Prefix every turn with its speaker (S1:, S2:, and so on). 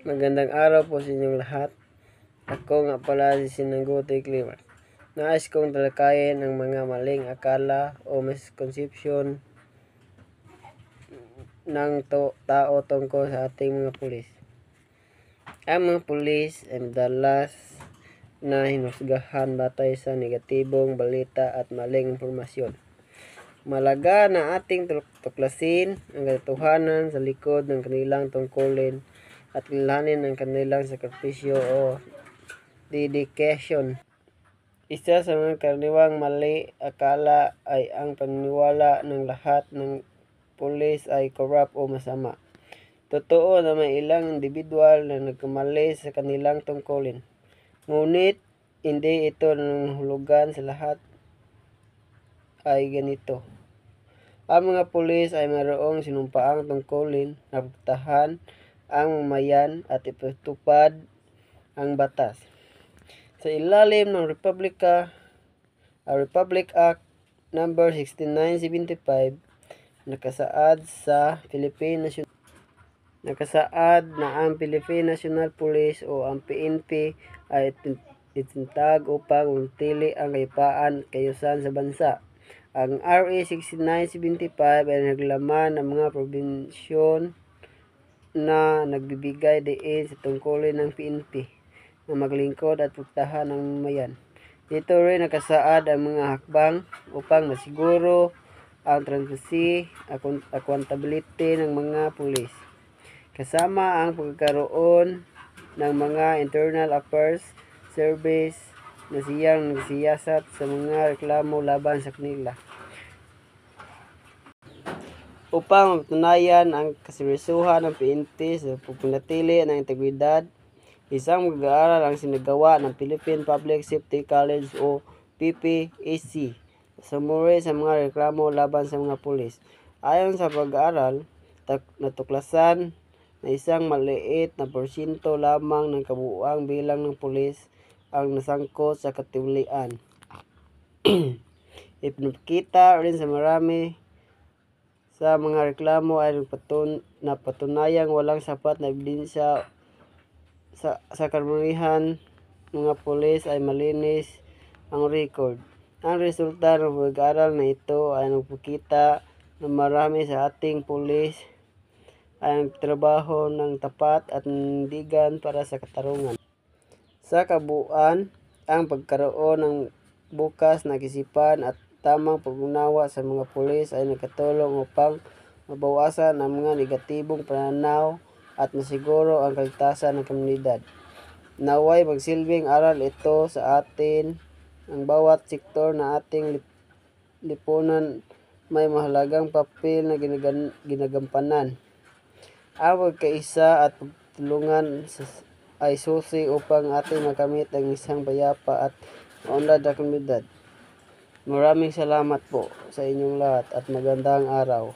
S1: Magandang araw po sa inyong lahat. Ako nga pala si Sinanggote Climax. Nais kong talakayin ang mga maling akala o misconception ng tao tungkol sa ating mga pulis. Ang mga pulis ay madalas na hinusgahan batay sa negatibong balita at maling impormasyon. Malaga na ating tuklasin ang katotohanan sa likod ng kanilang tungkulin at kilalanin ang kanilang sakripisyo o dedication. Isa sa mga karaniwang mali akala ay ang paniniwala ng lahat ng pulis ay corrupt o masama. Totoo na may ilang individual na nagkamali sa kanilang tungkulin. Ngunit hindi ito nanghulugan sa lahat ay ganito. Ang mga pulis ay mayroong sinumpaang tungkulin na protektahan ang mamayan at ipatupad ang batas. Sa ilalim ng Republic Act No. 6975, nakasaad na ang Philippine National Police o ang PNP ay itinatag upang manatili ang kapayapaan at kaayusan sa bansa. Ang RA 6975 ay naglaman ng mga probinsyon na nagbibigay diin sa tungkulin ng PNP na maglingkod at protektahan ang mamayan. Dito rin nakasaad ang mga hakbang upang masiguro ang transparency at accountability ng mga pulis, kasama ang pagkakaroon ng mga internal affairs service na siyang nagsiyasat sa mga reklamo laban sa kanila. Upang mapatunayan ang kaseryosohan ng PNP sa pagpanatili ng integridad, isang mag-aaral ang sinagawa ng Philippine Public Safety College o PPSC sumuri sa mga reklamo laban sa mga pulis. Ayon sa pag-aaral, natuklasan na isang maliit na porsyento lamang ng kabuuang bilang ng pulis ang nasangkot sa katiwalian. Ipinakita rin sa marami sa mga reklamo ay napatunayang walang sapat na ebidensya sa karamihan mga pulis ay malinis ang record. Ang resulta ng pag-aaral na ito ay nagpakita na marami sa ating pulis ay nagtrabaho ng tapat at nindigan para sa katarungan. Sa kabuuan, ang pagkaroon ng bukas na isipan at tamang pag-unawa sa mga pulis ay nakatulong upang mabawasan ang mga negatibong pananaw at masiguro ang kaligtasan ng komunidad. Naway magsilbing aral ito sa atin ang bawat sektor na ating lipunan may mahalagang papel na ginagampanan. Ang pagkaisa at pagtulungan ay susi upang ating makamit ang isang payapa at maunlad na komunidad. Maraming salamat po sa inyong lahat at magandang araw.